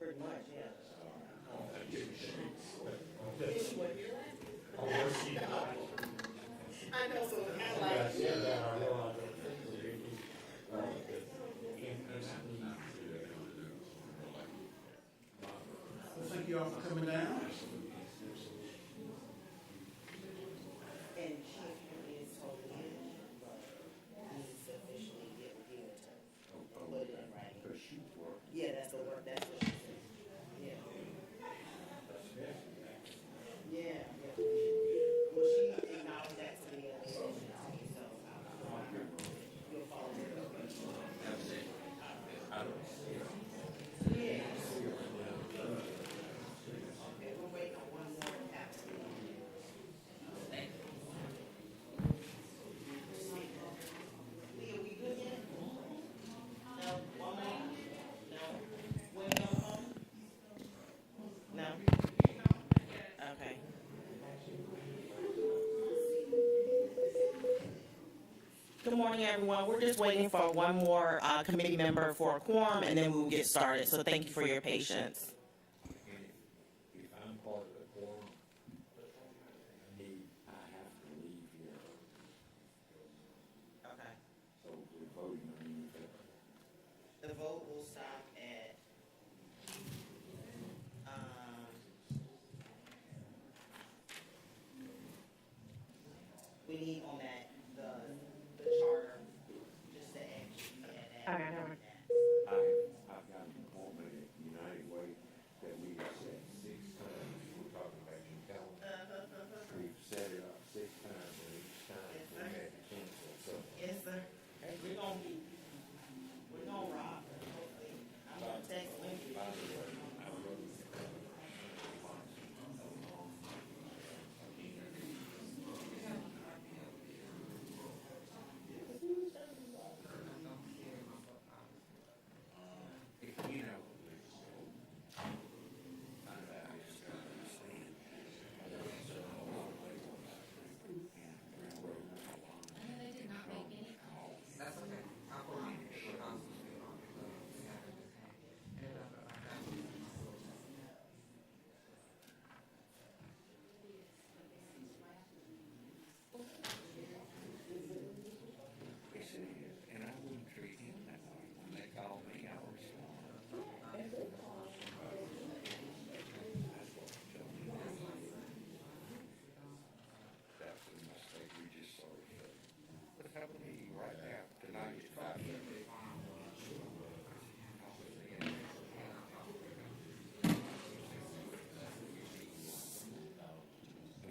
Pretty much, yeah. I know, so I like. Well, thank you all for coming down. And she is totally in, but needs to officially get reviewed to put it in writing. Yeah, that's the work, that's what she said. Yeah. Yeah, yeah. Well, she acknowledged that to me at the session, so you'll follow it. Yeah. Okay, we're waiting on one more application. Leah, we good yet? No, one more? No. When you go home? No? Okay. Good morning, everyone. We're just waiting for one more committee member for a quorum, and then we'll get started. So thank you for your patience. If I'm part of the quorum, I have to leave here. Okay. So we're voting on anything. The vote will stop at, we need on that, the charter, just to actually add that. I've got an appointment at United Way that we have set 6 times. We're talking about your calendar. We've set it up 6 times, and each time we had to cancel. So Yes, sir. We're gonna rock. Hopefully. I'm gonna text Lindsay. by the way, I wrote you know, and I wouldn't treat him that way. When they call me, I respond. That's what I'm telling you. That's the mistake we just sort of said. What's happening right now, tonight is 5:30.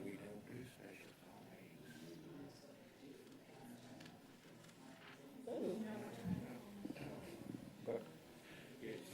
We don't do special meetings. But it's,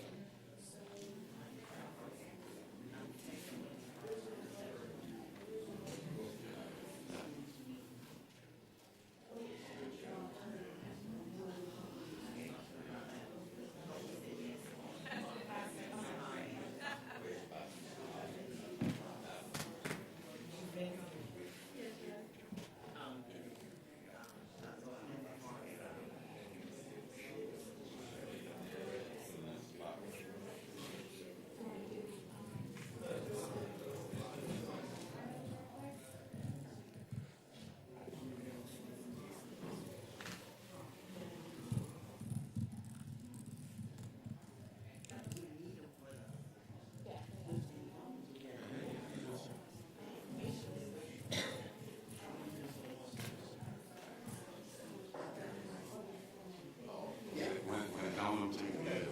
When Donald together.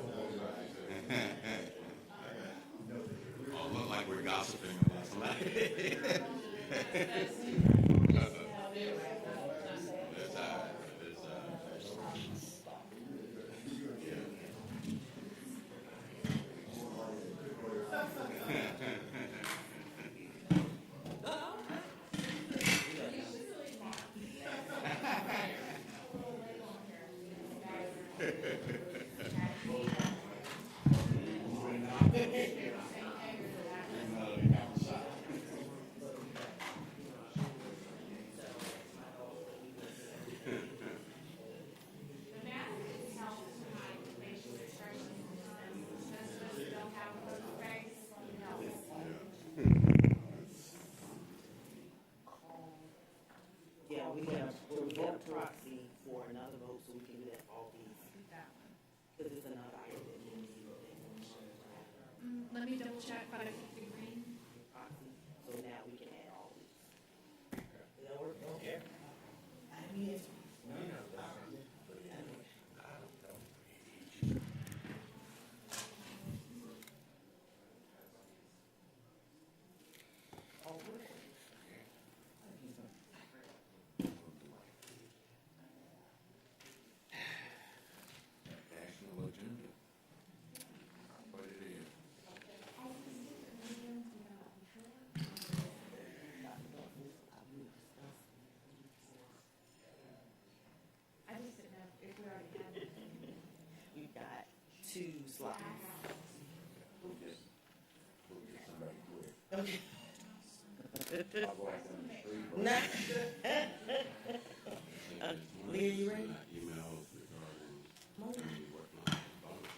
Oh, look like we're gossiping about somebody. That's double check, but I think the green. Awesome. So now we can add all these. Does that work? Okay. I mean, it's. National agenda. I'll put it in. I just didn't know if we already had it. We've got 2 slots. We'll get somebody quick. Okay. I'll go out down the street. Nah. Leah, you ready? Emails regarding community work on bonus.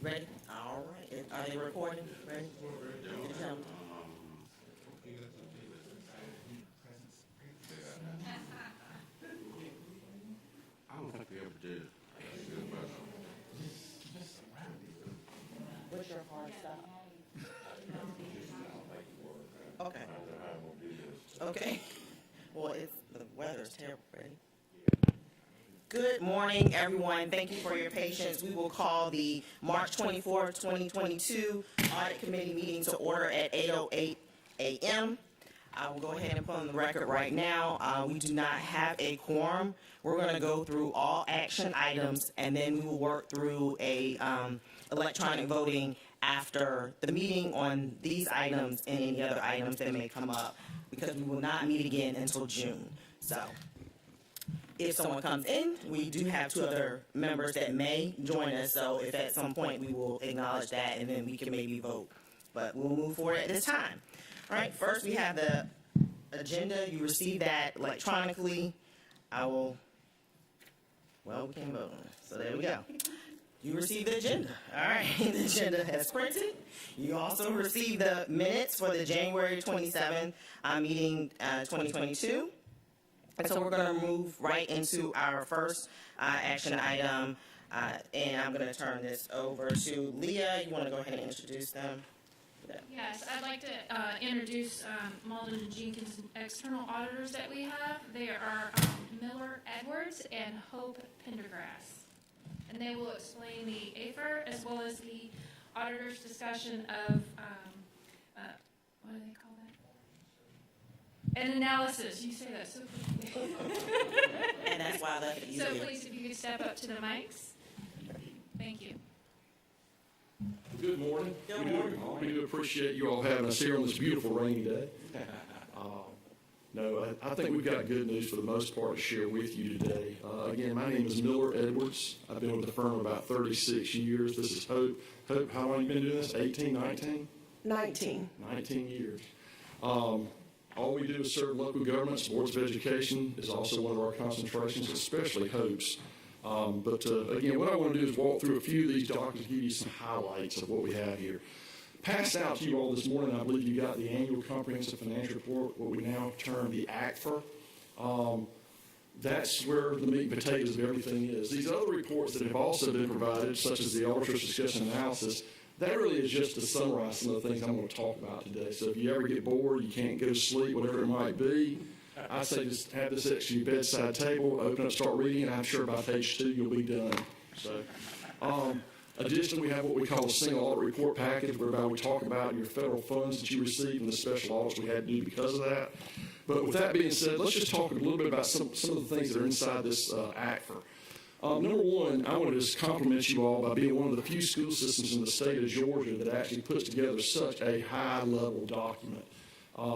Ready? All right. Are they recording? Ready? Tell 'em. I don't think we ever did. That's a good question. What's your hard stop? Okay. Okay. Well, the weather's terrible. Ready? Good morning, everyone. Thank you for your patience. We will call the March 24th, 2022 Audit Committee meeting to order at 8:08 a.m. I will go ahead and put on the record right now, we do not have a quorum. We're going to go through all action items, and then we will work through a electronic voting after the meeting on these items and any other items that may come up, because we will not meet again until June. So if someone comes in, we do have 2 other members that may join us, so if at some point we will acknowledge that, and then we can maybe vote. But we'll move forward at this time. All right, first we have the agenda. You received that electronically. We can't vote on it, so there we go. You received the agenda. All right, the agenda has printed. You also received the minutes for the January 27th meeting 2022. And so we're going to move right into our first action item, and I'm going to turn this over to Leah. You want to go ahead and introduce them? Yes, I'd like to introduce Malden and Jenkins external auditors that we have. They are Miller Edwards and Hope Pendergrass. And they will explain the AFER as well as the auditor's discussion of, what do they call that? An analysis. You say that so quickly. And that's why I left it So easier. please, if you could step up to the mics. Thank you. Good morning. Good morning. We do appreciate you all having us here on this beautiful rainy day. I think we've got good news for the most part to share with you today. Again, my name is Miller Edwards. I've been with the firm about 36 years. This is Hope. Hope, how long have you been doing this? 18, 19? 19. 19 years. All we do is serve local governments. Boards of Education is also one of our concentrations, especially Hope's. Again, what I want to do is walk through a few of these documents, give you some highlights of what we have here. Passed out to you all this morning, I believe you got the annual comprehensive financial report, what we now term the ACFR. That's where the meat and potatoes of everything is. These other reports that have also been provided, such as the auditor's discussion analysis, that really is just to summarize some of the things I'm going to talk about today. So if you ever get bored, you can't go to sleep, whatever it might be, I say just have this at your bedside table, open up, start reading, and I'm sure by page 2 you'll be done. So, additionally, we have what we call a single audit report package, whereby we talk about your federal funds that you receive and the special audits we had to do because of that. But with that being said, let's just talk a little bit about some of the things that are inside this ACFR. Number one, I want to just compliment you all by being one of the few school systems in the state of Georgia that actually puts together such a high-level document.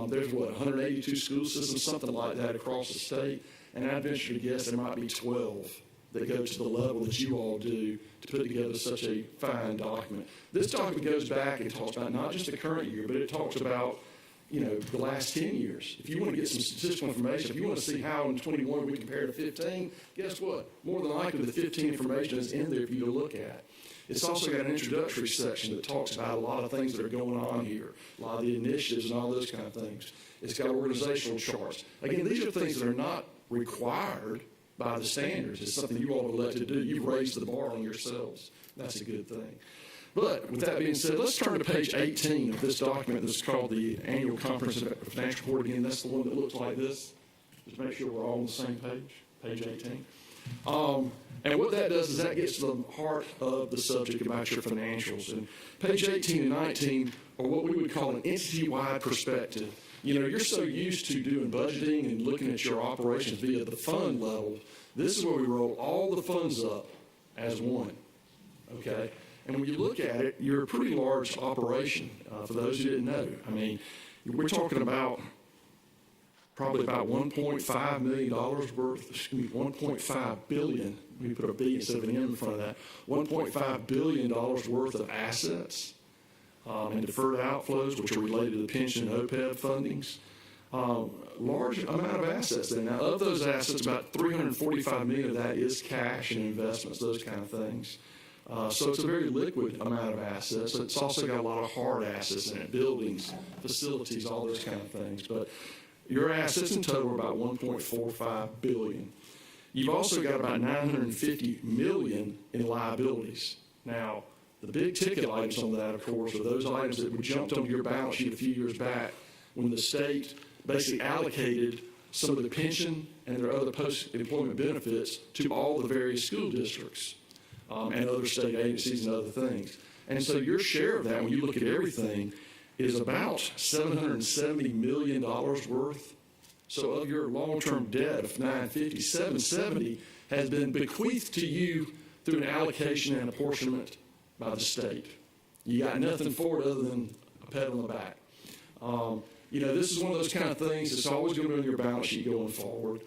There's, 182 school systems, something like that across the state, and I'd venture to guess there might be 12 that go to the level that you all do to put together such a fine document. This document goes back and talks about not just the current year, but it talks about, the last 10 years. If you want to get some statistical information, if you want to see how in 21 we compare to 15, guess what? More than likely the 15 information is in there for you to look at. It's also got an introductory section that talks about a lot of things that are going on here, a lot of the initiatives and all those kind of things. It's got organizational charts. Again, these are things that are not required, by the standards. It's something you all are elected to do. You've raised the bar on yourselves. That's a good thing. But with that being said, let's turn to page 18 of this document that's called the Annual Comprehensive Financial Report. Again, that's the one that looks like this. Just make sure we're all on the same page, page 18. And what that does is that gets to the heart of the subject about your financials. And page 18 and 19 are what we would call an entity-wide perspective. You know, you're so used to doing budgeting and looking at your operations via the fund level. This is where we roll all the funds up as one, okay? And when you look at it, you're a pretty large operation, for those who didn't know. I mean, we're talking about probably about $1.5 million worth, 1.5 billion, we put a B instead of an M in front of that, $1.5 billion worth of assets and deferred outflows, which are related to the pension and OPEB fundings. Large amount of assets there. Now, of those assets, about $345 million of that is cash and investments, those kind of things. So it's a very liquid amount of assets. It's also got a lot of hard assets in it, buildings, facilities, all those kind of things. But your assets in total are about $1.45 billion. You've also got about $950 million in liabilities. Now, the big ticket items on that, of course, are those items that were jumped onto your balance sheet a few years back when the state basically allocated some of the pension and their other post-employment benefits to all the various school districts and other state agencies and other things. And so your share of that, when you look at everything, is about $770 million worth. So of your long-term debt of $950, $770 has been bequeathed to you through an allocation and apportionment by the state. You got nothing for it other than a pat on the back. You know, this is one of those kind of things that's always going to be on your balance sheet going forward.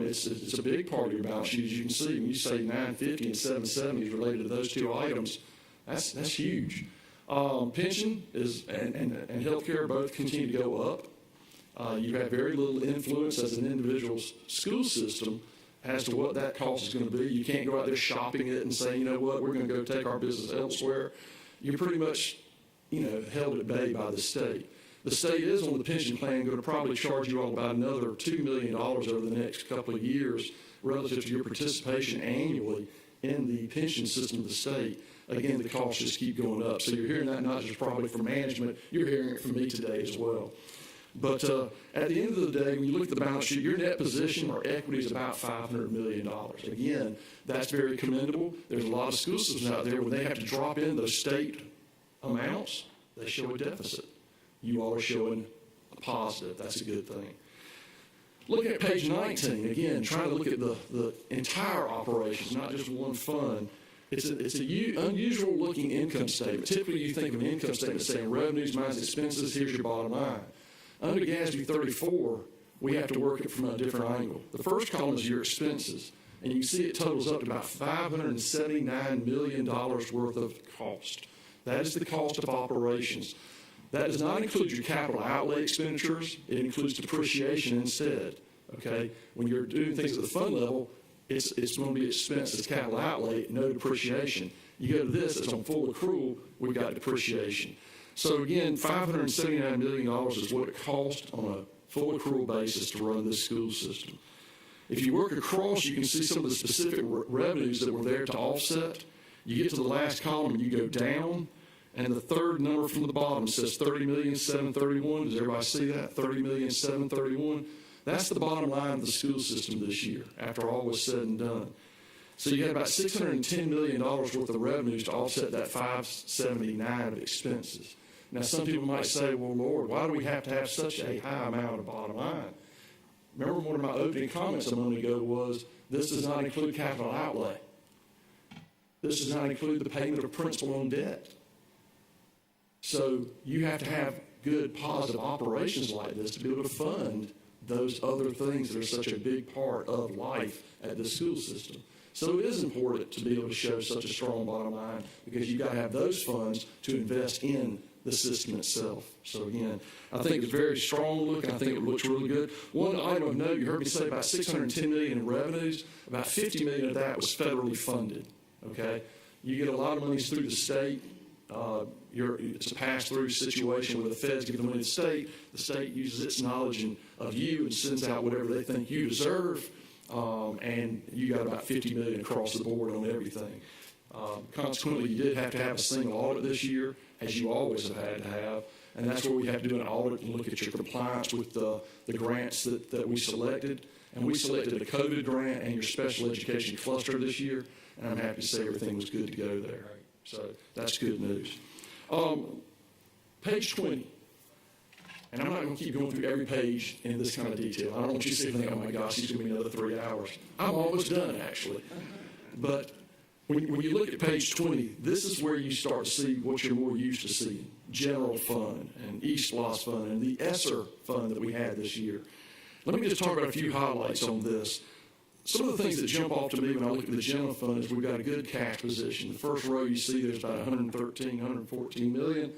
It's a big part of your balance sheet, as you can see. When you say 950 and 770 is related to those two items, that's huge. Pension and health care both continue to go up. You have very little influence as an individual's school system as to what that cost is going to be. You can't go out there shopping it and say, you know what, we're going to go take our business elsewhere. You're pretty much, held at bay by the state. The state is on the pension plan going to probably charge you all about another $2 million over the next couple of years relative to your participation annually in the pension system of the state. Again, the costs just keep going up. So you're hearing that not just probably from management, you're hearing it from me today as well. But at the end of the day, when you look at the balance sheet, your net position or equity is about $500 million. Again, that's very commendable. There's a lot of school systems out there when they have to drop in those state amounts, they show a deficit. You all are showing a positive. That's a good thing. Looking at page 19, again, trying to look at the entire operation, not just one fund. It's an unusual looking income statement. Typically, you think of an income statement saying revenues minus expenses, here's your bottom line. Under GASB 34, we have to work it from a different angle. The first column is your expenses, and you can see it totals up to about $579 million worth of cost. That is the cost of operations. That does not include your capital outlay expenditures. It includes depreciation instead, okay? When you're doing things at the fund level, it's going to be expense, it's capital outlay, no depreciation. You go to this, it's on full accrual, we've got depreciation. So again, $579 million is what it costs on a full accrual basis to run this school system. If you work across, you can see some of the specific revenues that were there to offset. You get to the last column and you go down, and the third number from the bottom says $30,731,000. Does everybody see that? $30,731,000. That's the bottom line of the school system this year, after all was said and done. So you had about $610 million worth of revenues to offset that $579 of expenses. Now, some people might say, well, Lord, why do we have to have such a high amount of bottom line? Remember one of my opening comments a moment ago was, this does not include capital outlay. This does not include the payment of principal on debt. So you have to have good, positive operations like this to be able to fund those other things that are such a big part of life at the school system. So it is important to be able to show such a strong bottom line because you've got to have those funds to invest in the system itself. So again, I think it's very strong looking. I think it looks really good. One item of note, you heard me say about $610 million in revenues. About $50 million of that was federally funded. Okay, you get a lot of monies through the state. It's a pass-through situation where the feds give the money to the state uses its knowledge of you and sends out whatever they think you deserve, and you got about $50 million across the board on everything. Consequently, you did have to have a single audit this year, as you always have had to have, and that's where we have to do an audit and look at your compliance with the grants that we selected. And we selected a COVID grant and your special education cluster this year, and I'm happy to say everything was good to go there. So that's good news. Page 20. And I'm not going to keep going through every page in this kind of detail. I don't want you to sit and think, oh my gosh, it's going to be another 3 hours. I'm almost done, actually. But when you look at page 20, this is where you start to see what you're more used to seeing. General fund and eSPLOS fund and the ESSER fund that we had this year. Let me just talk about a few highlights on this. Some of the things that jump off to me when I look at the general fund is we've got a good cash position. The first row you see there's about 114 million.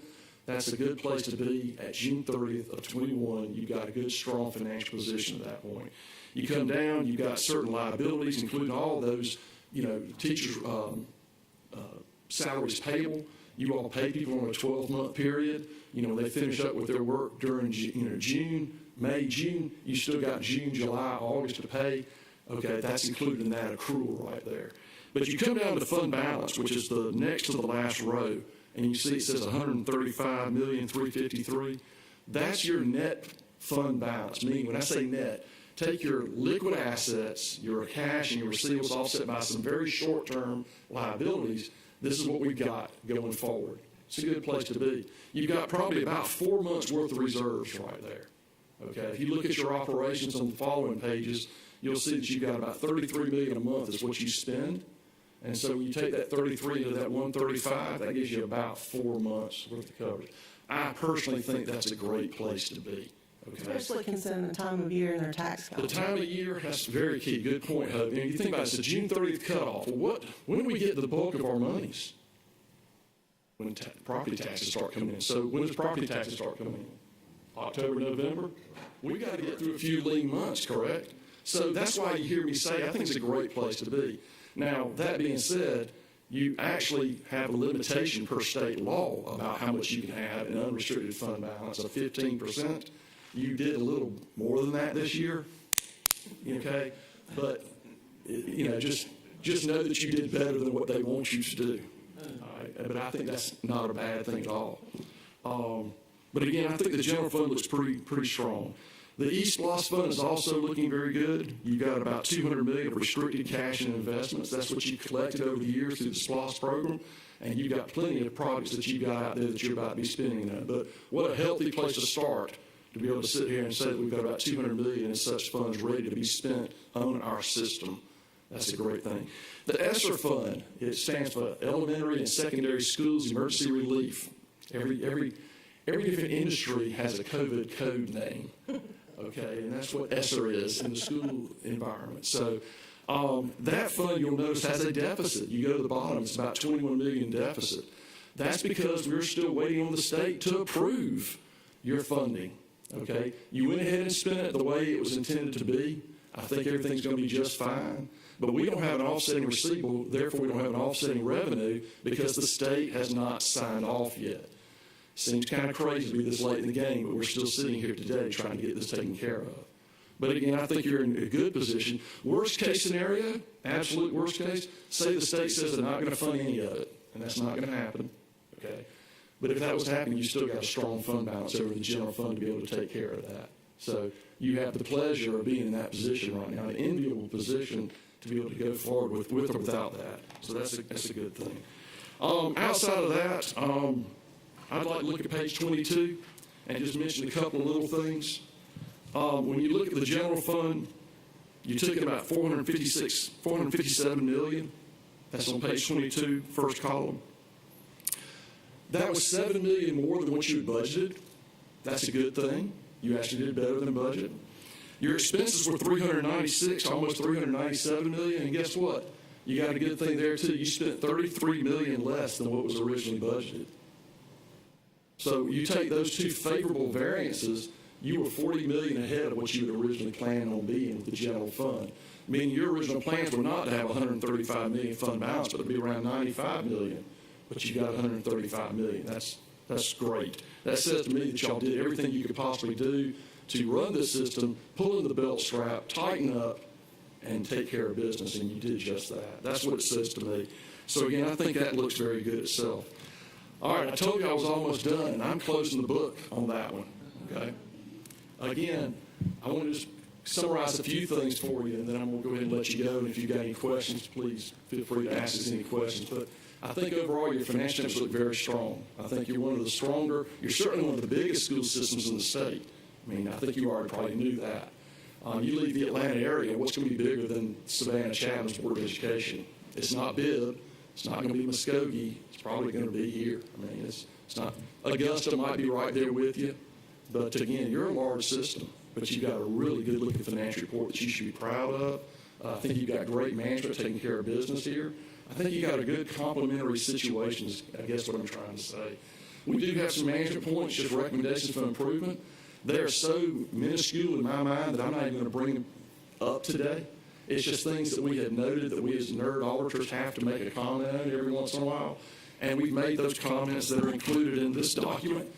That's a good place to be at June 30th of 21. You've got a good, strong financial position at that point. You come down, you've got certain liabilities, including all those, teachers' salaries payable. You all pay people on a 12-month period. When they finish up with their work during, June, May, June, you still got June, July, August to pay. Okay, that's included in that accrual right there. But you come down to fund balance, which is the next to the last row, and you see it says $135,353,000. That's your net fund balance. Meaning, when I say net, take your liquid assets, your cash, and your receivables offset by some very short-term liabilities. This is what we've got going forward. It's a good place to be. You've got probably about 4 months' worth of reserves right there. Okay, if you look at your operations on the following pages, you'll see that you've got about $33 million a month is what you spend. And so when you take that 33 into that 135, that gives you about 4 months worth of coverage. I personally think that's a great place to be. Okay. Especially considering the time of year and their tax The calendar. time of year, that's very key. Good point, Hope. You think about it, it's the June 30th cutoff. Well, when do we get the bulk of our monies? When property taxes start coming in. So when does property taxes start coming in? October, November? We got to get through a few lean months, correct? So that's why you hear me say I think it's a great place to be. Now, that being said, you actually have a limitation per state law about how much you can have in unrestricted fund balance of 15%. You did a little more than that this year, okay? But, just know that you did better than what they want you to do. All right? But I think that's not a bad thing at all. But again, I think the general fund looks pretty strong. The eSPLOS fund is also looking very good. You've got about $200 million of restricted cash and investments. That's what you've collected over the years through the SPLOS program. And you've got plenty of projects that you've got out there that you're about to be spending on. But what a healthy place to start to be able to sit here and say that we've got about $200 million in such funds ready to be spent on our system. That's a great thing. The ESSER fund, it stands for Elementary and Secondary Schools Emergency Relief. Every different industry has a COVID code name. Okay, and that's what ESSER is in the school environment. So that fund, you'll notice, has a deficit. You go to the bottom, it's about $21 million deficit. That's because we're still waiting on the state to approve your funding. Okay, you went ahead and spent it the way it was intended to be. I think everything's going to be just fine. But we don't have an offsetting receivable, therefore we don't have an offsetting revenue because the state has not signed off yet. Seems kind of crazy to be this late in the game, but we're still sitting here today trying to get this taken care of. But again, I think you're in a good position. Worst case scenario, absolute worst case, say the state says they're not going to fund any of it, and that's not going to happen. Okay, but if that was happening, you still got a strong fund balance over the general fund to be able to take care of that. So you have the pleasure of being in that position right now, an enviable position to be able to go forward with or without that. So that's a good thing. Outside of that, I'd like to look at page 22 and just mention a couple of little things. When you look at the general fund, you took in about $457 million. That's on page 22, first column. That was $7 million more than what you had budgeted. That's a good thing. You actually did better than budget. Your expenses were $396, almost $397 million, and guess what? You got a good thing there too. You spent $33 million less than what was originally budgeted. So you take those two favorable variances, you were $40 million ahead of what you had originally planned on being with the general fund. Meaning your original plans were not to have $135 million fund balance, but to be around $95 million. But you got $135 million. That's great. That says to me that y'all did everything you could possibly do to run this system, pull in the belt strap, tighten up, and take care of business, and you did just that. That's what it says to me. So again, I think that looks very good itself. All right, I told you I was almost done, and I'm closing the book on that one, okay? Again, I want to just summarize a few things for you, and then I'm going to go ahead and let you go. And if you've got any questions, please feel free to ask us any questions. But I think overall your financial statements look very strong. I think you're one of the stronger, you're certainly one of the biggest school systems in the state. I mean, I think you already probably knew that. You leave the Atlanta area, what's going to be bigger than Savannah Chapman's Board of Education? It's not Bibb. It's not going to be Muskogee. It's probably going to be here. I mean, it's not. Augusta might be right there with you. But again, you're a large system, but you've got a really good looking financial report that you should be proud of. I think you've got great management taking care of business here. I think you got a good complementary situation, is I guess what I'm trying to say. We do have some management points, just recommendations for improvement. They are so minuscule in my mind that I'm not even going to bring them up today. It's just things that we had noted that we as nerd auditors have to make a comment on every once in a while. And we've made those comments that are included in this document.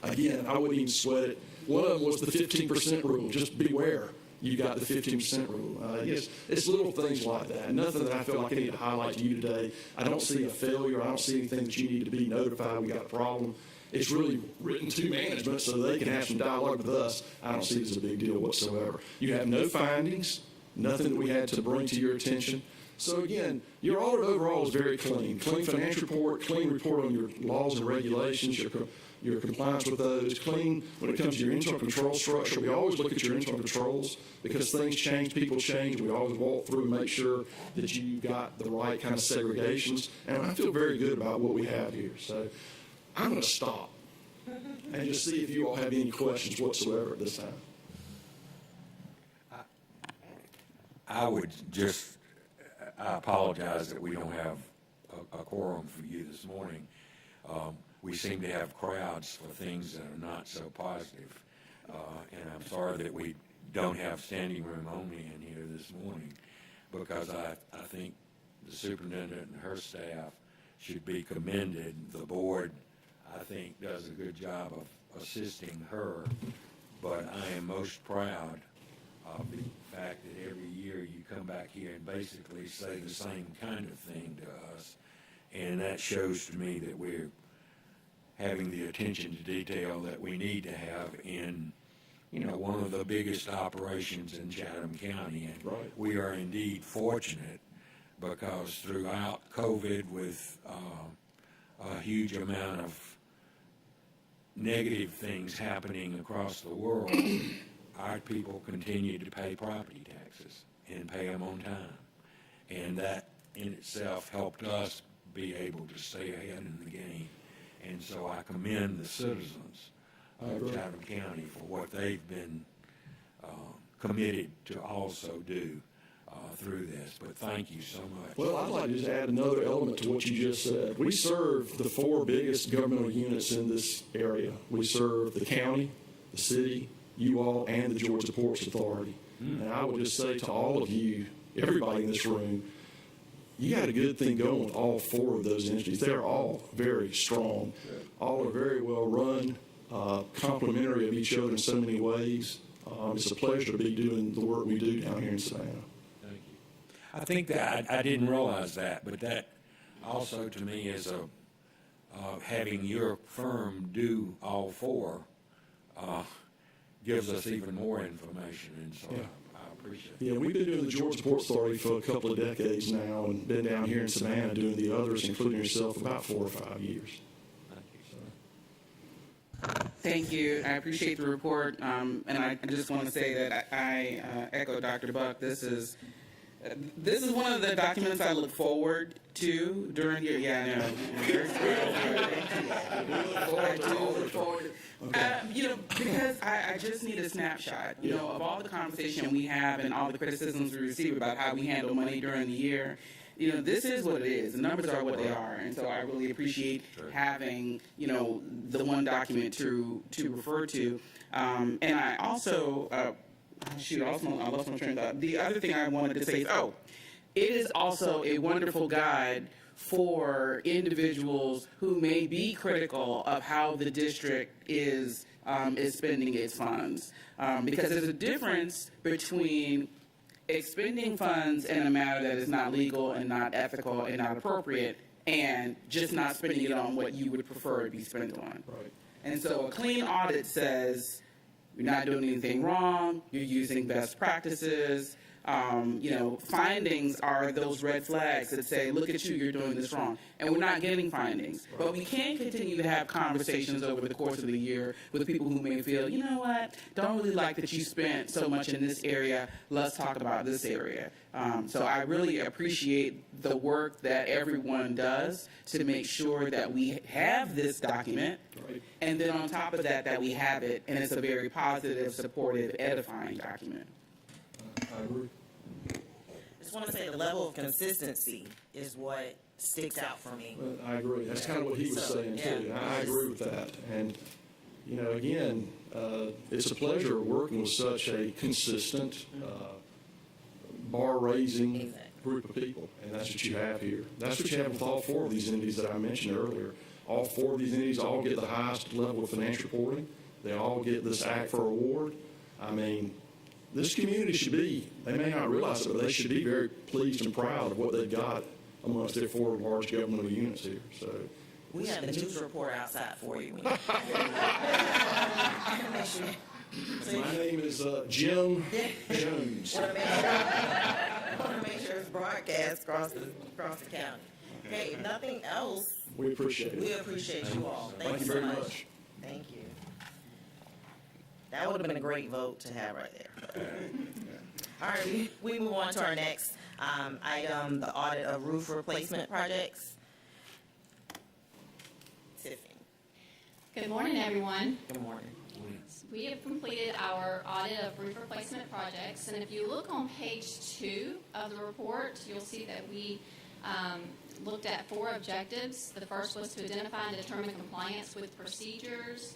Again, I wouldn't even sweat it. One of them was the 15% rule. Just beware. You got the 15% rule. It's little things like that. Nothing that I feel like I need to highlight to you today. I don't see a failure. I don't see anything that you need to be notified we got a problem. It's really written to management so they can have some dialogue with us. I don't see it as a big deal whatsoever. You have no findings, nothing that we had to bring to your attention. So again, your audit overall is very clean. Clean financial report, clean report on your laws and regulations, your compliance with those, clean when it comes to your internal control structure. We always look at your internal controls because things change, people change. We always walk through and make sure that you got the right kind of segregations. And I feel very good about what we have here. So I'm going to stop and just see if you all have any questions whatsoever at this time. I apologize that we don't have a quorum for you this morning. We seem to have crowds for things that are not so positive. And I'm sorry that we don't have standing room only in here this morning, because I think the superintendent and her staff should be commended. The board, I think, does a good job of assisting her, but I am most proud of the fact that every year you come back here and basically say the same kind of thing to us, and that shows to me that we're having the attention to detail that we need to have in, one of the biggest operations in Chatham County. And Right. We are indeed fortunate because throughout COVID, with a huge amount of negative things happening across the world, our people continue to pay property taxes and pay them on time. And that in itself helped us be able to stay ahead in the game. And so I commend the citizens of Chatham County for what they've been committed to also do through this. But thank you so much. Well, I'd like to just add another element to what you just said. We serve the 4 biggest governmental units in this area. We serve the county, the city, you all, and the Georgia Ports Authority. And I would just say to all of you, everybody in this room, you got a good thing going with all 4 of those entities. They're all very strong. All are very well run, complementary of each other in so many ways. It's a pleasure to be doing the work we do down here in Savannah. Thank you. I think that I didn't realize that, but that also to me is having your firm do all 4 gives us even more information, and so Yeah. I appreciate it. Yeah, we've been doing the Georgia Ports Authority for a couple of decades now and been down here in Savannah doing the others, including yourself, about 4 or 5 years. Thank you. Thank you. I appreciate the report, and I just want to say that I echo Dr. Buck. This is one of the documents I look forward to during your. Yeah, I know. I do look forward. Because I just need a snapshot, of all the conversation we have and all the criticisms we receive about how we handle money during the year. This is what it is. The numbers are what they are, and so I really appreciate having, the one document to refer to. And I also, I lost my train of thought. The other thing I wanted to say is, it is also a wonderful guide for individuals who may be critical of how the district is spending its funds, because there's a difference between expending funds in a manner that is not legal and not ethical and not appropriate, and just not spending it on what you would prefer to be spent on. Right. And so a clean audit says you're not doing anything wrong, you're using best practices. Findings are those red flags that say, look at you, you're doing this wrong. And we're not getting findings. But we can continue to have conversations over the course of the year with people who may feel, you know what, don't really like that you spent so much in this area, let's talk about this area. So I really appreciate the work that everyone does to make sure that we have this document, Right. and then on top of that, that we have it, and it's a very positive, supportive, edifying document. I agree. Just want to say the level of consistency is what sticks out for me. I agree. That's kind of what he was saying too. Yeah. I agree with that. And, again, it's a pleasure working with such a consistent, bar-raising Exactly. group of people. And that's what you have here. That's what you have with all four of these entities that I mentioned earlier. All four of these entities all get the highest level of financial reporting. They all get this Act for Award. I mean, this community should be, they may not realize it, but they should be very pleased and proud of what they've got amongst their four large governmental units here. So, We have the news report outside for you. Make sure. my name is Jim Jones. Want to make sure it's broadcast across the county. Okay, if nothing else, We appreciate we it. appreciate you all. Thank you so very much. Thank you. That would have been a great vote to have right there. All right, we move on to our next item, the audit of roof replacement projects. Tiffany, Good morning, everyone. good morning. We have completed our audit of roof replacement projects, and if you look on page 2 of the report, you'll see that we looked at 4 objectives. The first was to identify and determine compliance with procedures.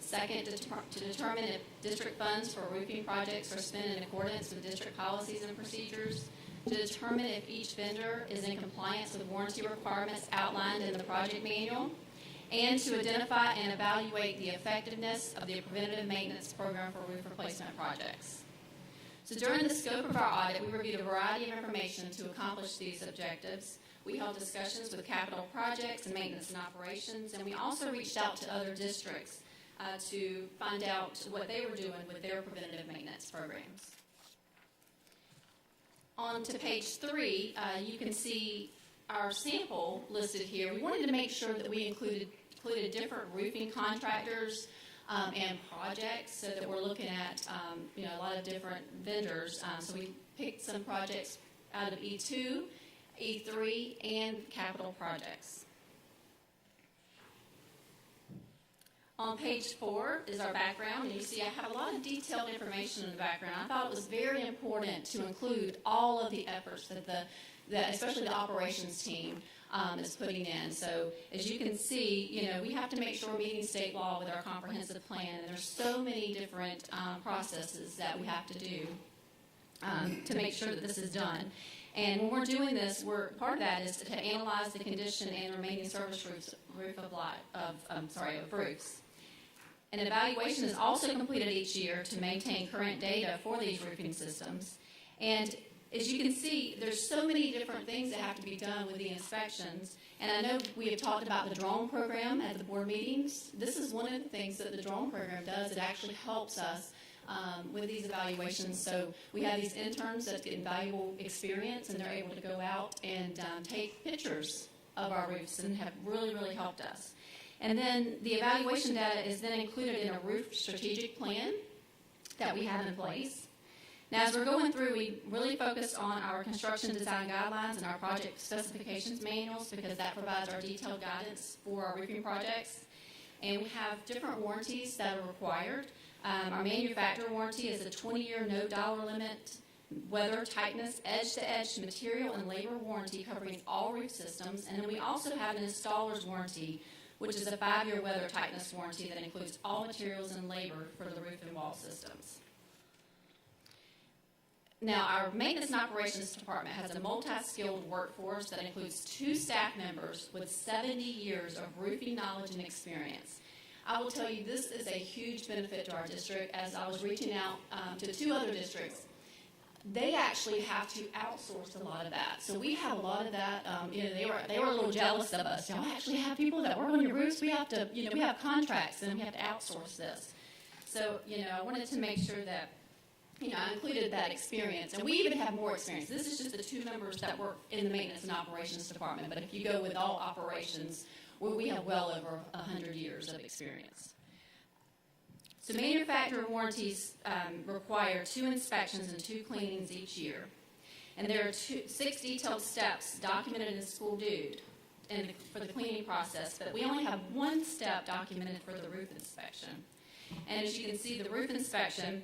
Second, to determine if district funds for roofing projects are spent in accordance with district policies and procedures. To determine if each vendor is in compliance with warranty requirements outlined in the project manual. And to identify and evaluate the effectiveness of the preventative maintenance program for roof replacement projects. So during the scope of our audit, we reviewed a variety of information to accomplish these objectives. We held discussions with capital projects and maintenance and operations, and we also reached out to other districts to find out what they were doing with their preventative maintenance programs. On to page 3, you can see our sample listed here. We wanted to make sure that we included different roofing contractors and projects, so that we're looking at a lot of different vendors. So we picked some projects out of E2, E3, and capital projects. On page 4 is our background, and you see I have a lot of detailed information in the background. I thought it was very important to include all of the efforts that especially the operations team is putting in. So as you can see, we have to make sure we're meeting state law with our comprehensive plan, and there's so many different processes that we have to do to make sure that this is done. And when we're doing this, part of that is to analyze the condition and remaining service of roofs. An evaluation is also completed each year to maintain current data for these roofing systems. And as you can see, there's so many different things that have to be done with the inspections. And I know we have talked about the drone program at the board meetings. This is one of the things that the drone program does. It actually helps us with these evaluations. So we have these interns that get invaluable experience, and they're able to go out and take pictures of our roofs, and have really, really helped us. And then the evaluation data is then included in a roof strategic plan that we have in place. Now, as we're going through, we really focus on our construction design guidelines and our project specifications manuals, because that provides our detailed guidance for our roofing projects. And we have different warranties that are required. Our manufacturer warranty is a 20-year no dollar limit, weather, tightness, edge-to-edge material and labor warranty covering all roof systems. And then we also have an installer's warranty, which is a 5-year weather tightness warranty that includes all materials and labor for the roof and wall systems. Now, our maintenance and operations department has a multi-skilled workforce that includes 2 staff members with 70 years of roofing knowledge and experience. I will tell you, this is a huge benefit to our district. As I was reaching out to 2 other districts, they actually have to outsource a lot of that. So we have a lot of that. They were a little jealous of us. Y'all actually have people that work on your roofs. We have to, we have contracts and we have to outsource this. So, I wanted to make sure that, I included that experience. And we even have more experience. This is just the 2 members that work in the maintenance and operations department. But if you go with all operations, we have well over 100 years of experience. So manufacturer warranties require 2 inspections and 2 cleanings each year. And there are 6 detailed steps documented in School Dude for the cleaning process, but we only have 1 step documented for the roof inspection. And as you can see, the roof inspection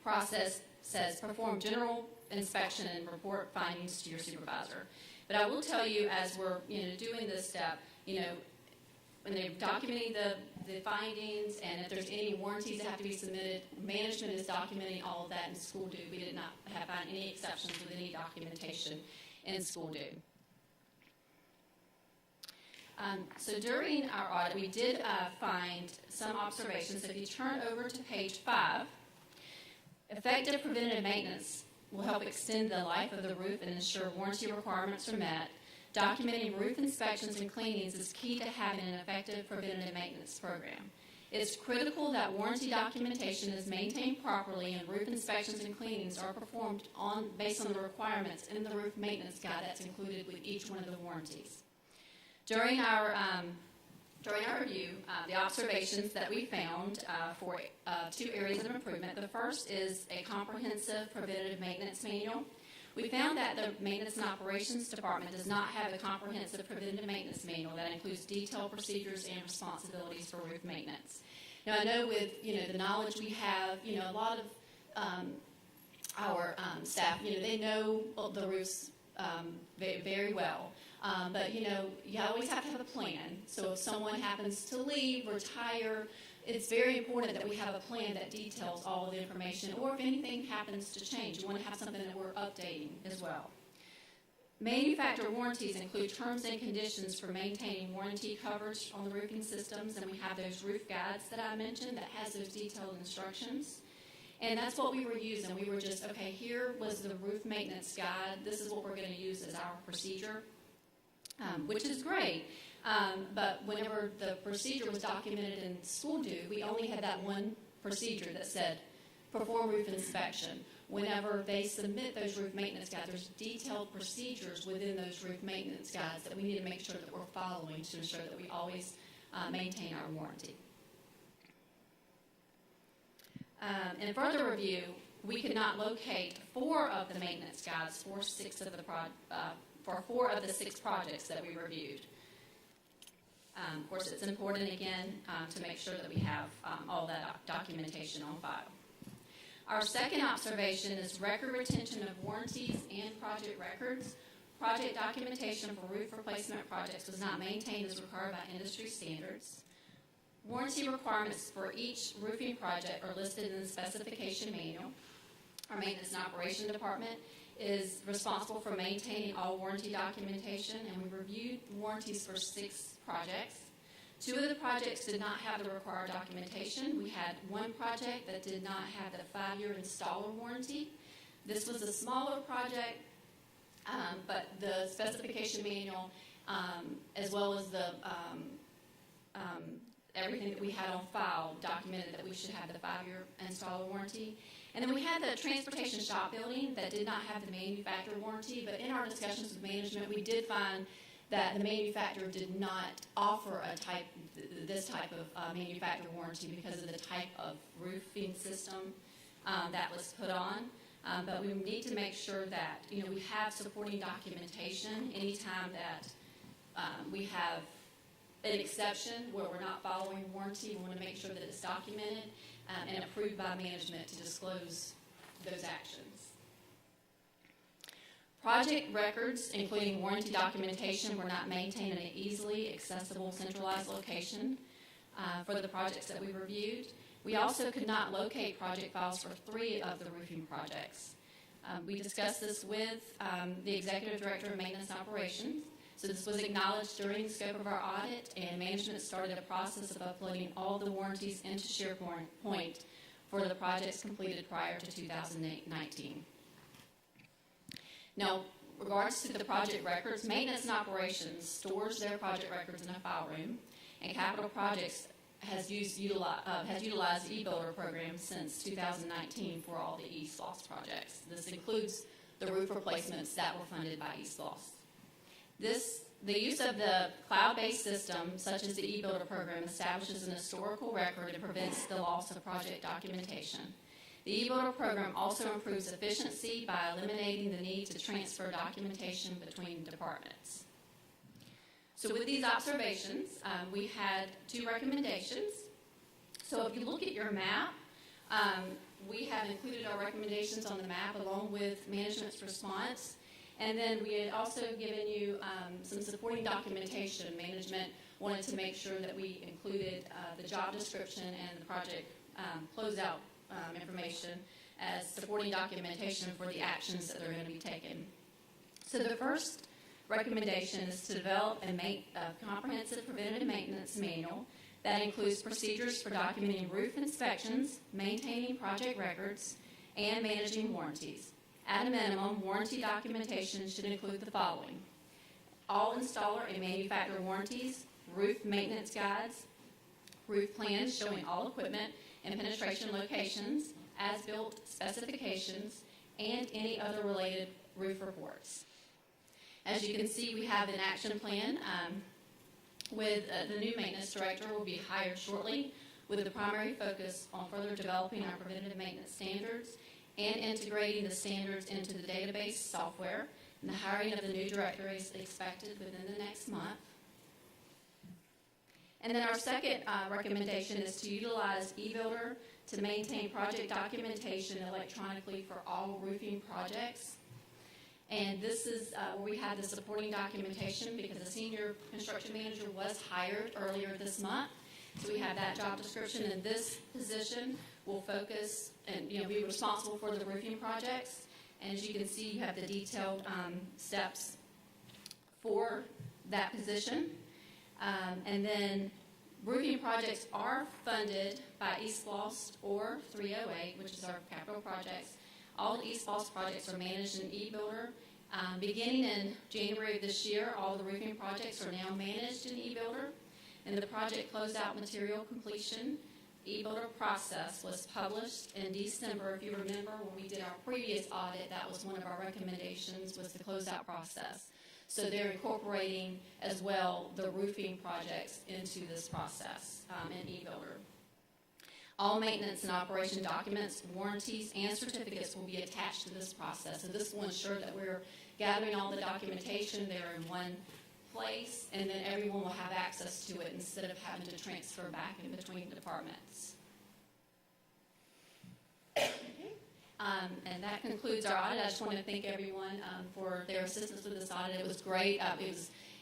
process says perform general inspection and report findings to your supervisor. But I will tell you, as we're doing this step, when they're documenting the findings, and if there's any warranties that have to be submitted, management is documenting all of that in School Dude. We did not find any exceptions with any documentation in School Dude. So during our audit, we did find some observations. So if you turn over to page 5, effective preventative maintenance will help extend the life of the roof and ensure warranty requirements are met. Documenting roof inspections and cleanings is key to having an effective preventative maintenance program. It's critical that warranty documentation is maintained properly and roof inspections and cleanings are performed based on the requirements in the roof maintenance guide that's included with each one of the warranties. During our review, the observations that we found for 2 areas of improvement. The first is a comprehensive preventative maintenance manual. We found that the Maintenance and Operations Department does not have a comprehensive preventative maintenance manual that includes detailed procedures and responsibilities for roof maintenance. Now, I know with the knowledge we have, a lot of our staff, they know the roofs very, very well. But you always have to have a plan. So if someone happens to leave, retire, it's very important that we have a plan that details all of the information. Or if anything happens to change, we want to have something that we're updating as well. Manufacturer warranties include terms and conditions for maintaining warranty coverage on the roofing systems, and we have those roof guides that I mentioned that has those detailed instructions. And that's what we were using. We were just, okay, here was the roof maintenance guide. This is what we're going to use as our procedure. Which is great, but whenever the procedure was documented in School Dude, we only had that one procedure that said perform roof inspection. Whenever they submit those roof maintenance guides, there's detailed procedures within those roof maintenance guides that we need to make sure that we're following to ensure that we always maintain our warranty. In further review, we could not locate 4 of the maintenance guides for 4 of the 6 projects that we reviewed. Of course, it's important, again, to make sure that we have all that documentation on file. Our second observation is record retention of warranties and project records. Project documentation for roof replacement projects was not maintained as required by industry standards. Warranty requirements for each roofing project are listed in the specification manual. Our Maintenance and Operation Department is responsible for maintaining all warranty documentation, and we reviewed warranties for 6 projects. 2 of the projects did not have the required documentation. We had 1 project that did not have the 5-year installer warranty. This was a smaller project, but the specification manual, as well as the everything that we had on file documented that we should have the 5-year installer warranty. And then we had the transportation shop building that did not have the manufacturer warranty, but in our discussions with management, we did find that the manufacturer did not offer this type of manufacturer warranty because of the type of roofing system that was put on. But we need to make sure that we have supporting documentation anytime that we have an exception where we're not following warranty. We want to make sure that it's documented and approved by management to disclose those actions. Project records, including warranty documentation, were not maintained in an easily accessible centralized location for the projects that we reviewed. We also could not locate project files for 3 of the roofing projects. We discussed this with the Executive Director of Maintenance and Operations. So this was acknowledged during the scope of our audit, and management started a process of uploading all the warranties into SharePoint for the projects completed prior to 2019. Now, regards to the project records, maintenance and operations stores their project records in a file room, and capital projects has utilized the e-builder program since 2019 for all the East Lost projects. This includes the roof replacements that were funded by East Lost. The use of the cloud-based system, such as the e-builder program, establishes an historical record and prevents the loss of project documentation. The e-builder program also improves efficiency by eliminating the need to transfer documentation between departments. So with these observations, we had 2 recommendations. So if you look at your map, we have included our recommendations on the map along with management's response. And then we had also given you some supporting documentation. Management wanted to make sure that we included the job description and the project closeout information as supporting documentation for the actions that are going to be taken. So the first recommendation is to develop and make a comprehensive preventative maintenance manual that includes procedures for documenting roof inspections, maintaining project records, and managing warranties. At a minimum, warranty documentation should include the following: all installer and manufacturer warranties, roof maintenance guides, roof plans showing all equipment and penetration locations, as-built specifications, and any other related roof reports. As you can see, we have an action plan with the new maintenance director will be hired shortly, with the primary focus on further developing our preventative maintenance standards and integrating the standards into the database software. And the hiring of the new director is expected within the next month. And then our second recommendation is to utilize eBuilder to maintain project documentation electronically for all roofing projects. And this is where we have the supporting documentation because a senior construction manager was hired earlier this month. So we have that job description, and this position will focus and be responsible for the roofing projects. And as you can see, you have the detailed steps for that position. And then roofing projects are funded by East Lost or 308, which is our capital projects. All the East Lost projects are managed in eBuilder. Beginning in January of this year, all the roofing projects are now managed in eBuilder. And the project closeout material completion eBuilder process was published in December. If you remember, when we did our previous audit, that was one of our recommendations, was the closeout process. So they're incorporating as well the roofing projects into this process in eBuilder. All maintenance and operation documents, warranties, and certificates will be attached to this process. So this will ensure that we're gathering all the documentation there in one place, and then everyone will have access to it instead of having to transfer back in between departments. And that concludes our audit. I just want to thank everyone for their assistance with this audit. It was great.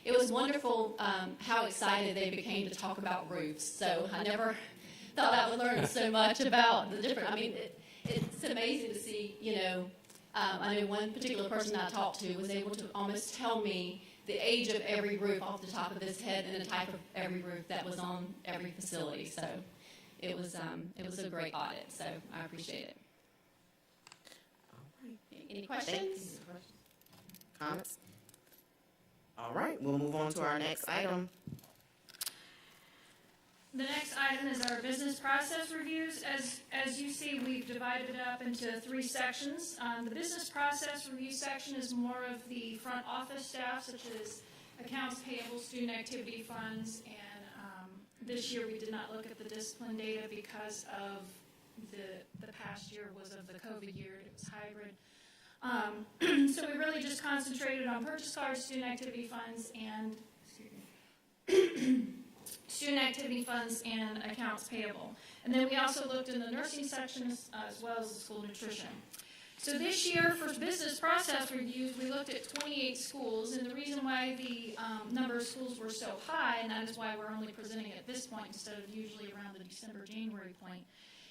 It was wonderful how excited they became to talk about roofs. So I never thought I would learn so much about the different. I mean, it's amazing to see. I know one particular person I talked to was able to almost tell me the age of every roof off the top of his head and the type of every roof that was on every facility. So it was a great audit. So I appreciate it. Any questions? Comments? All right, we'll move on to our next item. The next item is our business process reviews. As you see, we've divided it up into 3 sections. The business process review section is more of the front office staff, such as accounts payable, student activity funds, and this year we did not look at the discipline data because of the past year was of the COVID year. It was hybrid. So we really just concentrated on purchase cards, student activity funds, and accounts payable. And then we also looked in the nursing section as well as the school nutrition. So this year for business process reviews, we looked at 28 schools, and the reason why the number of schools were so high, and that is why we're only presenting at this point instead of usually around the December, January point,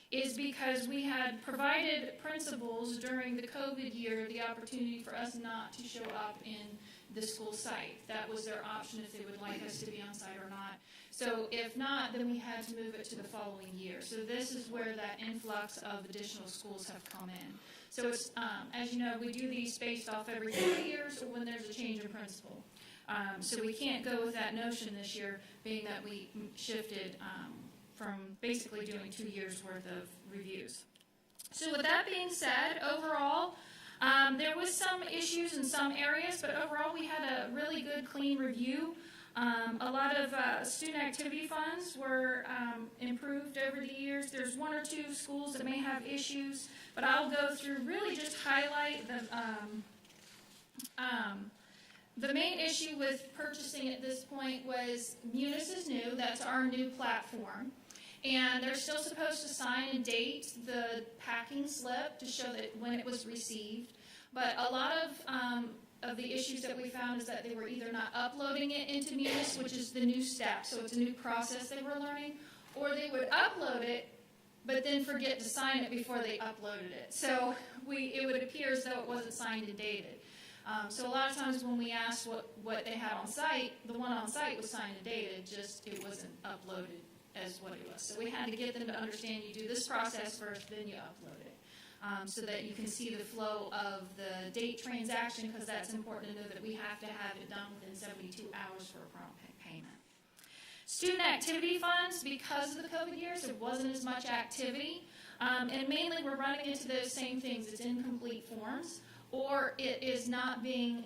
is because we had provided principals during the COVID year the opportunity for us not to show up in the school site. That was their option if they would like us to be on site or not. So if not, then we had to move it to the following year. So this is where that influx of additional schools have come in. So it's, as you know, we do these based off every 4 years or when there's a change in principal. So we can't go with that notion this year, being that we shifted from basically doing 2 years worth of reviews. So with that being said, overall, there was some issues in some areas, but overall we had a really good, clean review. A lot of student activity funds were improved over the years. There's 1 or 2 schools that may have issues, but I'll go through, really just highlight the main issue with purchasing at this point was Munis is new. That's our new platform. And they're still supposed to sign and date the packing slip to show that when it was received. But a lot of the issues that we found is that they were either not uploading it into Munis, which is the new step, so it's a new process they were learning, or they would upload it, but then forget to sign it before they uploaded it. So it would appear as though it wasn't signed and dated. So a lot of times when we asked what they had on site, the one on site was signed and dated, just it wasn't uploaded as what it was. So we had to get them to understand you do this process first, then you upload it. So that you can see the flow of the date transaction, because that's important to know that we have to have it done within 72 hours for a prompt payment. Student activity funds, because of the COVID years, there wasn't as much activity. And mainly we're running into those same things. It's incomplete forms, or it is not being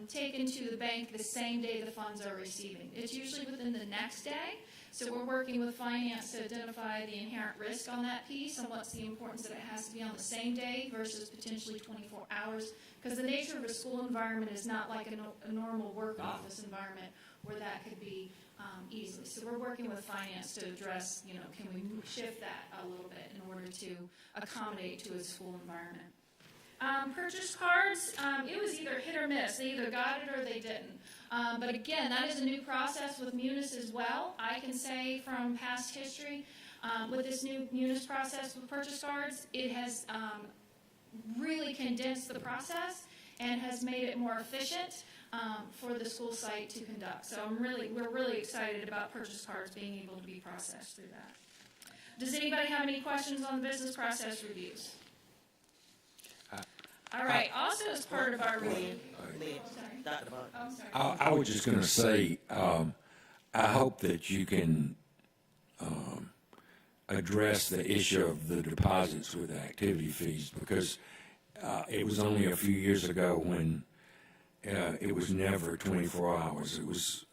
taken to the bank the same day the funds are receiving. It's usually within the next day. So we're working with finance to identify the inherent risk on that piece and what's the importance that it has to be on the same day versus potentially 24 hours. Because the nature of a school environment is not like a normal work office environment where that could be easily. So we're working with finance to address, can we shift that a little bit in order to accommodate to a school environment. Purchase cards, it was either hit or miss. They either got it or they didn't. But again, that is a new process with Munis as well. I can say from past history, with this new Munis process with purchase cards, it has really condensed the process and has made it more efficient for the school site to conduct. So we're really excited about purchase cards being able to be processed through that. Does anybody have any questions on the business process reviews? All right. Also, as part of our review, Dr. Bond. I'm sorry. I was just going to say, I hope that you can address the issue of the deposits with the activity fees, because it was only a few years ago when it was never 24 hours. It was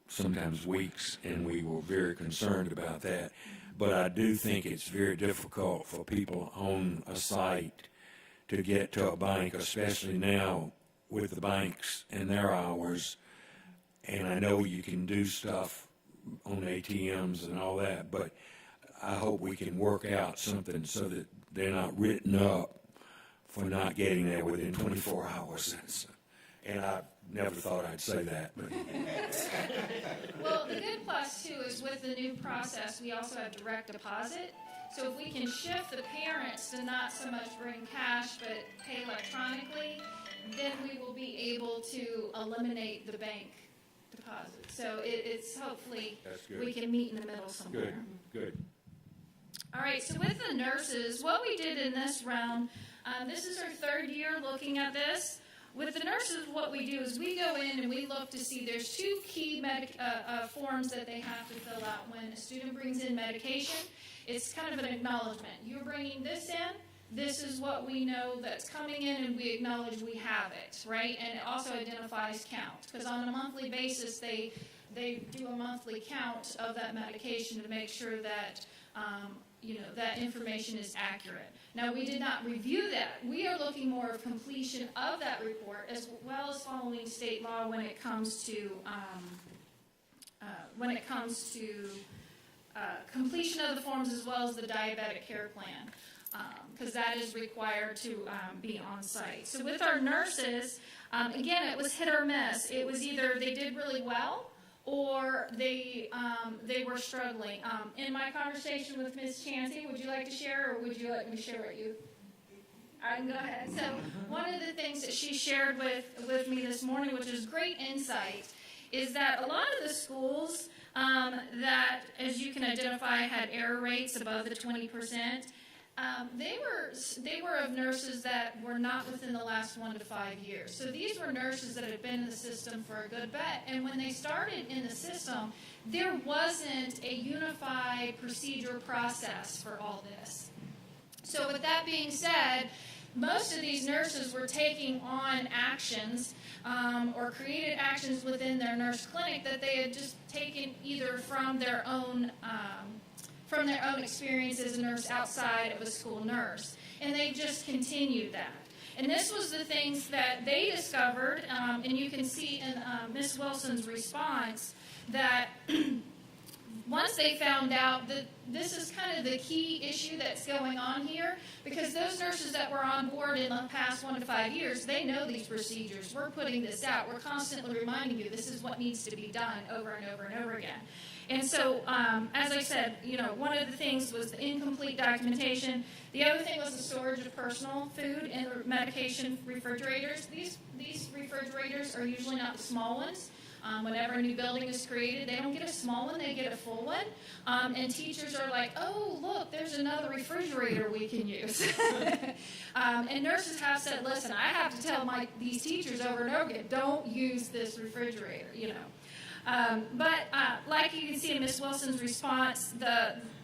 sometimes weeks, and we were very concerned about that. But I do think it's very difficult for people on a site to get to a bank, especially now with the banks and their hours. And I know you can do stuff on ATMs and all that, but I hope we can work out something so that they're not written up for not getting there within 24 hours. And I never thought I'd say that. But. Well, the good plus, too, is with the new process, we also have direct deposit. So if we can shift the parents to not so much bring cash but pay electronically, then we will be able to eliminate the bank deposit. So it's hopefully we can meet in the middle somewhere. Good. All right, so with the nurses, what we did in this round, this is our 3rd year looking at this. With the nurses, what we do is we go in and we look to see there's 2 key forms that they have to fill out when a student brings in medication. It's kind of an acknowledgement. You're bringing this in. This is what we know that's coming in, and we acknowledge we have it, right? And it also identifies count, because on a monthly basis, they do a monthly count of that medication to make sure that that information is accurate. Now, we did not review that. We are looking more of completion of that report, as well as following state law when it comes to completion of the forms, as well as the diabetic care plan, because that is required to be on site. So with our nurses, again, it was hit or miss. It was either they did really well or they were struggling. In my conversation with Ms. Chansey, would you like to share, or would you like me to share what you? I can go ahead. So one of the things that she shared with me this morning, which is great insight, is that a lot of the schools that, as you can identify, had error rates above the 20%. They were of nurses that were not within the last 1 to 5 years. So these were nurses that had been in the system for a good bit. And when they started in the system, there wasn't a unified procedure process for all this. So with that being said, most of these nurses were taking on actions or created actions within their nurse clinic that they had just taken either from their own experience as a nurse outside of a school nurse. And they just continued that. And this was the things that they discovered, and you can see in Ms. Wilson's response that once they found out that this is kind of the key issue that's going on here, because those nurses that were on board in the past 1 to 5 years, they know these procedures. We're putting this out. We're constantly reminding you this is what needs to be done over and over and over again. And so, as I said, one of the things was the incomplete documentation. The other thing was the storage of personal food and medication refrigerators. These refrigerators are usually not the small ones. Whenever a new building is created, they don't get a small one, they get a full one. And teachers are like, oh, look, there's another refrigerator we can use. And nurses have said, listen, I have to tell these teachers over and over again, don't use this refrigerator, But like you can see in Ms. Wilson's response,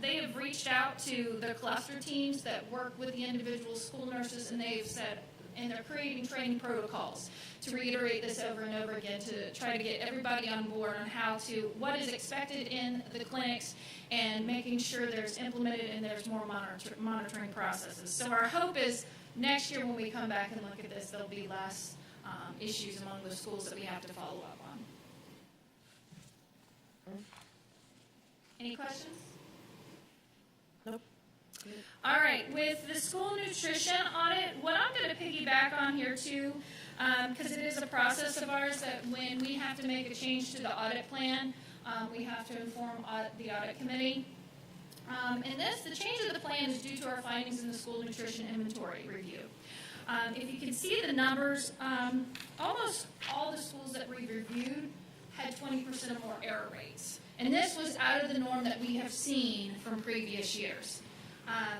they have reached out to the cluster teams that work with the individual school nurses, and they've said, and they're creating training protocols to reiterate this over and over again to try to get everybody on board on what is expected in the clinics and making sure there's implemented and there's more monitoring processes. So our hope is next year when we come back and look at this, there'll be less issues among the schools that we have to follow up on. Any questions? Nope. All right, with the school nutrition audit, what I'm going to piggyback on here too, because it is a process of ours that when we have to make a change to the audit plan, we have to inform the audit committee. And the change of the plan is due to our findings in the school nutrition inventory review. If you can see the numbers, almost all the schools that we reviewed had 20% or more error rates. And this was out of the norm that we have seen from previous years.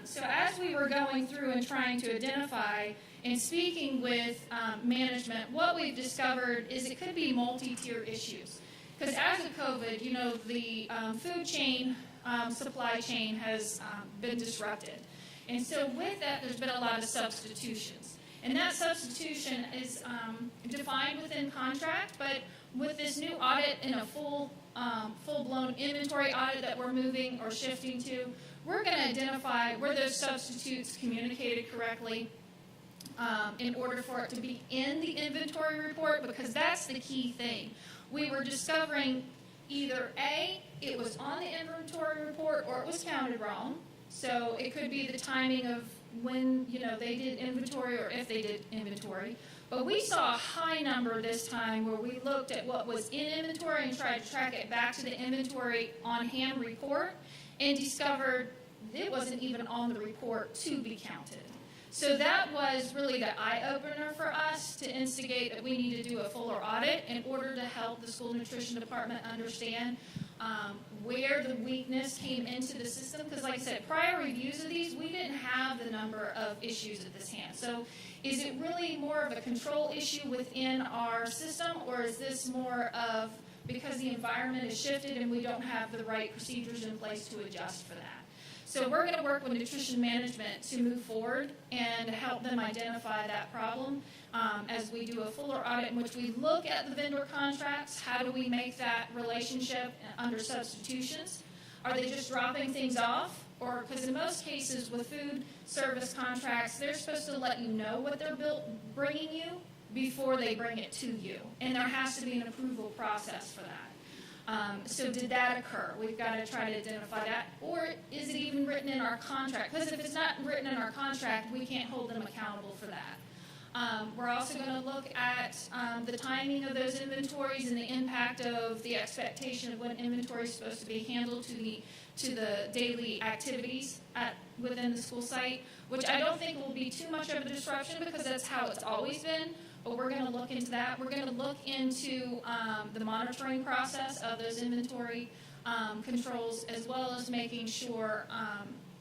So as we were going through and trying to identify and speaking with management, what we've discovered is it could be multi-tier issues. Because as of COVID, the food chain, supply chain has been disrupted. And so with that, there's been a lot of substitutions. And that substitution is defined within contract, but with this new audit and a full-blown inventory audit that we're moving or shifting to, we're going to identify where those substitutes communicated correctly in order for it to be in the inventory report, because that's the key thing. We were discovering either A, it was on the inventory report, or it was counted wrong. So it could be the timing of when they did inventory or if they did inventory. But we saw a high number this time where we looked at what was in inventory and tried to track it back to the inventory on-hand report and discovered it wasn't even on the report to be counted. So that was really the eye-opener for us to instigate that we need to do a fuller audit in order to help the school nutrition department understand where the weakness came into the system. Because like I said, prior reviews of these, we didn't have the number of issues at this hand. So is it really more of a control issue within our system, or is this more of because the environment has shifted and we don't have the right procedures in place to adjust for that? So we're going to work with nutrition management to move forward and help them identify that problem as we do a fuller audit in which we look at the vendor contracts. How do we make that relationship under substitutions? Are they just dropping things off? Or because in most cases with food service contracts, they're supposed to let you know what they're bringing you before they bring it to you. And there has to be an approval process for that. So did that occur? We've got to try to identify that. Or is it even written in our contract? Because if it's not written in our contract, we can't hold them accountable for that. We're also going to look at the timing of those inventories and the impact of the expectation of when inventory is supposed to be handled to the daily activities within the school site, which I don't think will be too much of a disruption because that's how it's always been. But we're going to look into that. We're going to look into the monitoring process of those inventory controls, as well as making sure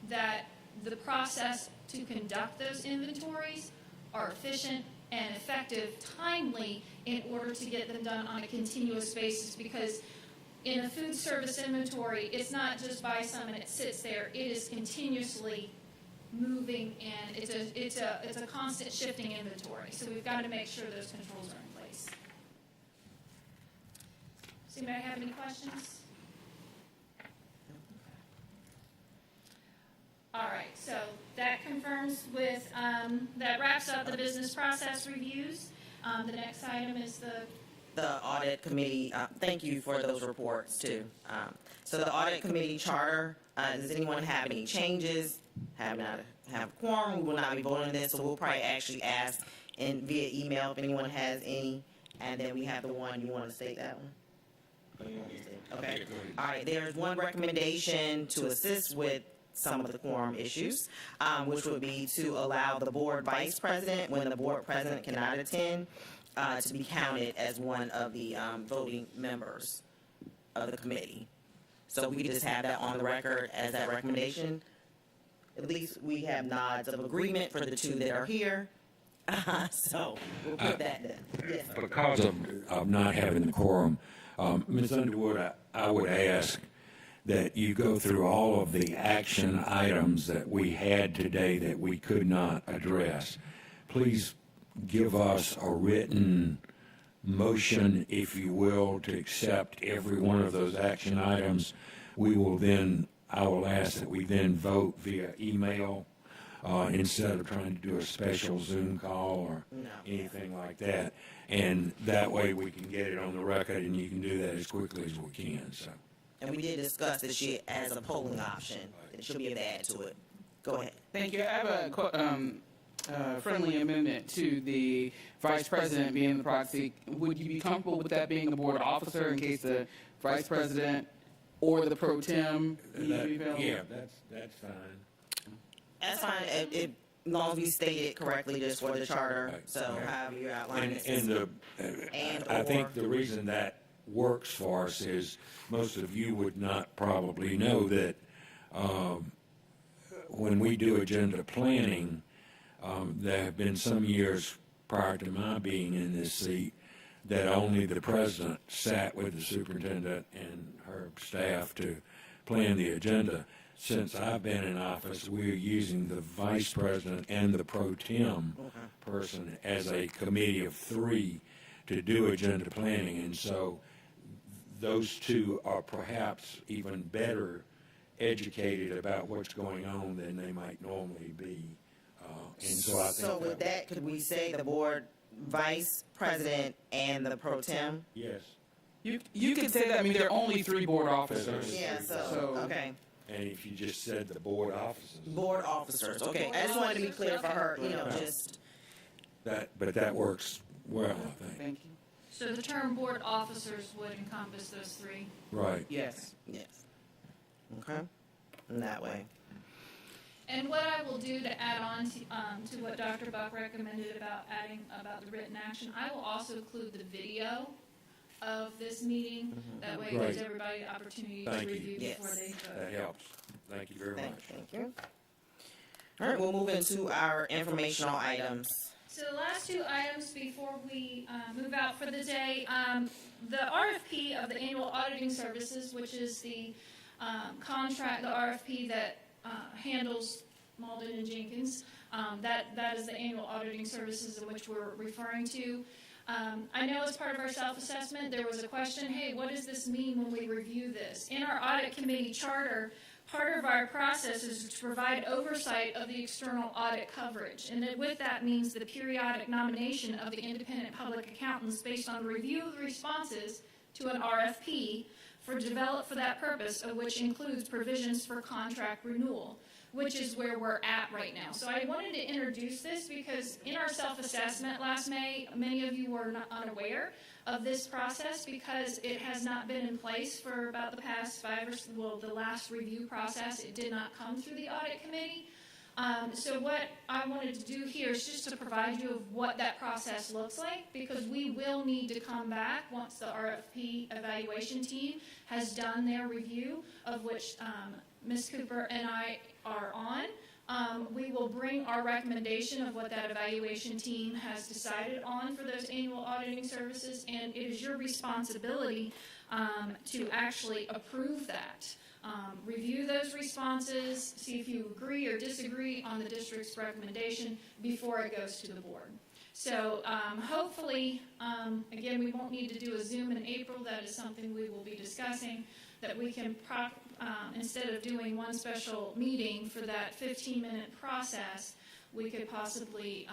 that the process to conduct those inventories are efficient and effective, timely, in order to get them done on a continuous basis. Because in a food service inventory, it's not just buy some and it sits there. It is continuously moving, and it's a constant shifting inventory. So we've got to make sure those controls are in place. Does anybody have any questions? All right, so that confirms with, that wraps up the business process reviews. The next item is The audit committee, thank you for those reports too. So the audit committee charter, does anyone have any changes? Have a quorum, we will not be voting on this, so we'll probably actually ask via email if anyone has any. And then we have the one, you want to state that one? Or you want me to state? Okay, all right, there's one recommendation to assist with some of the quorum issues, which would be to allow the board vice president, when the board president cannot attend, to be counted as one of the voting members of the committee. So we could just have that on the record as that recommendation. At least we have nods of agreement for the two that are here. So we'll put that then. Yes. Because of not having the quorum, Ms. Underwood, I would ask that you go through all of the action items that we had today that we could not address. Please give us a written motion, if you will, to accept every one of those action items. I will ask that we then vote via email instead of trying to do a special Zoom call or anything like that. And that way we can get it on the record, and you can do that as quickly as we can. So. And we did discuss that she as a polling option, that she'll be able to add to it. Go ahead. Thank you. I have a friendly amendment to the vice president being the proxy. Would you be comfortable with that being the board officer in case the vice president or the pro tem need to be available? Yeah, that's fine. That's fine, as long as we state it correctly just for the charter, so however you outline it. I think the reason that works for us is most of you would not probably know that when we do agenda planning, there have been some years prior to my being in this seat that only the president sat with the superintendent and her staff to plan the agenda. Since I've been in office, we're using the vice president and the pro tem person as a committee of three to do agenda planning. And so those two are perhaps even better educated about what's going on than they might normally be. And so I think. So with that, could we say the board vice president and the pro tem? Yes. You can say that. I mean, there are only 3 board officers. Yeah, so, okay. And if you just said the board officers. Board officers, okay. I just wanted to be clear for her, just. But that works well, I think. Thank you. So the term board officers would encompass those 3. Right. Yes. Yes. Okay. In that way. And what I will do to add on to what Dr. Buck recommended about adding about the written action, I will also include the video of this meeting. That way it gives Right. everybody the opportunity Thank to you. review Yes. before they vote. That helps. Thank you very much. Thank you. All right, we'll move into our informational items. So the last 2 items before we move out for the day, the RFP of the annual auditing services, which is the contract, the RFP that handles Malden and Jenkins. That is the annual auditing services in which we're referring to. I know as part of our self-assessment, there was a question, hey, what does this mean when we review this? In our audit committee charter, part of our process is to provide oversight of the external audit coverage. And with that means the periodic nomination of the independent public accountants based on review of the responses to an RFP developed for that purpose, of which includes provisions for contract renewal, which is where we're at right now. So I wanted to introduce this because in our self-assessment last May, many of you were not unaware of this process because it has not been in place for about the past the last review process. It did not come through the audit committee. So what I wanted to do here is just to provide you of what that process looks like, because we will need to come back once the RFP evaluation team has done their review, of which Ms. Cooper and I are on. We will bring our recommendation of what that evaluation team has decided on for those annual auditing services, and it is your responsibility to actually approve that. Review those responses, see if you agree or disagree on the district's recommendation before it goes to the board. So hopefully, again, we won't need to do a Zoom in April. That is something we will be discussing, that we can, instead of doing one special meeting for that 15-minute process, we could possibly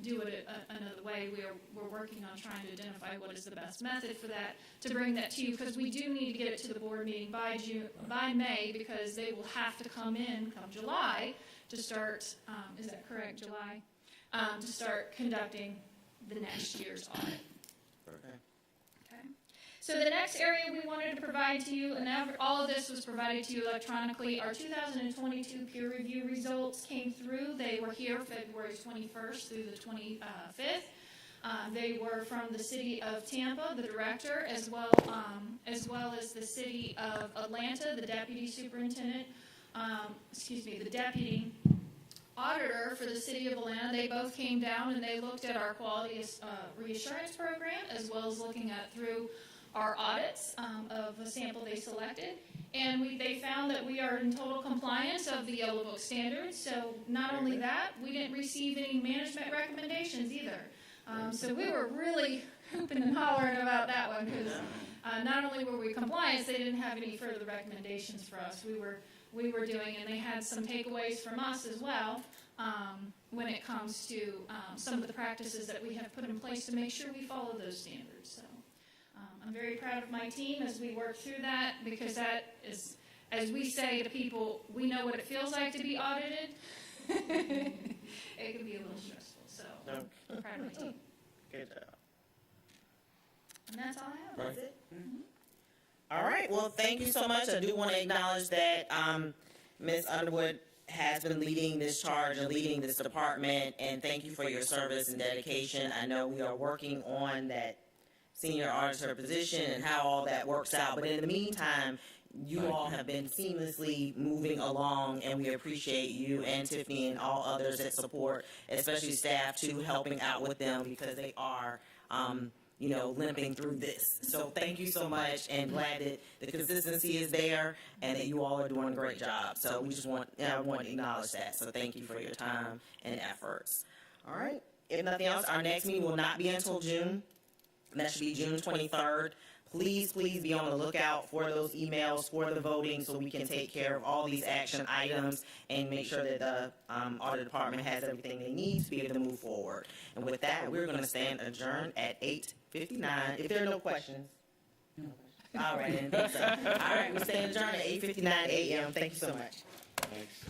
do it another way. We're working on trying to identify what is the best method for that, to bring that to you, because we do need to get it to the board meeting by May, because they will have to come in come July to start, is that correct, July? To start conducting the next year's audit. Okay. Okay. So the next area we wanted to provide to you, and all of this was provided to you electronically, our 2022 peer review results came through. They were here February 21st through the 25th. They were from the city of Tampa, the director, as well as the city of Atlanta, the deputy superintendent, the deputy auditor for the city of Atlanta. They both came down and they looked at our quality reassurance program, as well as looking at through our audits of a sample they selected. And they found that we are in total compliance of the Yellow Book standards. So not only that, we didn't receive any management recommendations either. So we were really hooping and hollering about that one, because not only were we compliant, they didn't have any further recommendations for us. We were doing, and they had some takeaways from us as well when it comes to some of the practices that we have put in place to make sure we follow those standards. So I'm very proud of my team as we work through that, because that is, as we say to people, we know what it feels like to be audited. It can be a little stressful, so I'm proud of my team. Good job. And that's all I have. That's it? All right. Well, thank you so much. I do want to acknowledge that Ms. Underwood has been leading this charge and leading this department, and thank you for your service and dedication. I know we are working on that senior auditor position and how all that works out, but in the meantime, you all have been seamlessly moving along, and we appreciate you and Tiffany and all others that support, especially staff, too, helping out with them, because they are limping through this. So thank you so much, and glad that the consistency is there and that you all are doing a great job. So we just want to acknowledge that. So thank you for your time and efforts. All right. If nothing else, our next meeting will not be until June. That should be June 23rd. Please be on the lookout for those emails for the voting, so we can take care of all these action items and make sure that the audit department has everything they need to be able to move forward. And with that, we're going to stand adjourned at 8:59. If there are no questions. All right, I didn't think so. All right, we stand adjourned at 8:59 a.m. Thank you so much. Thanks.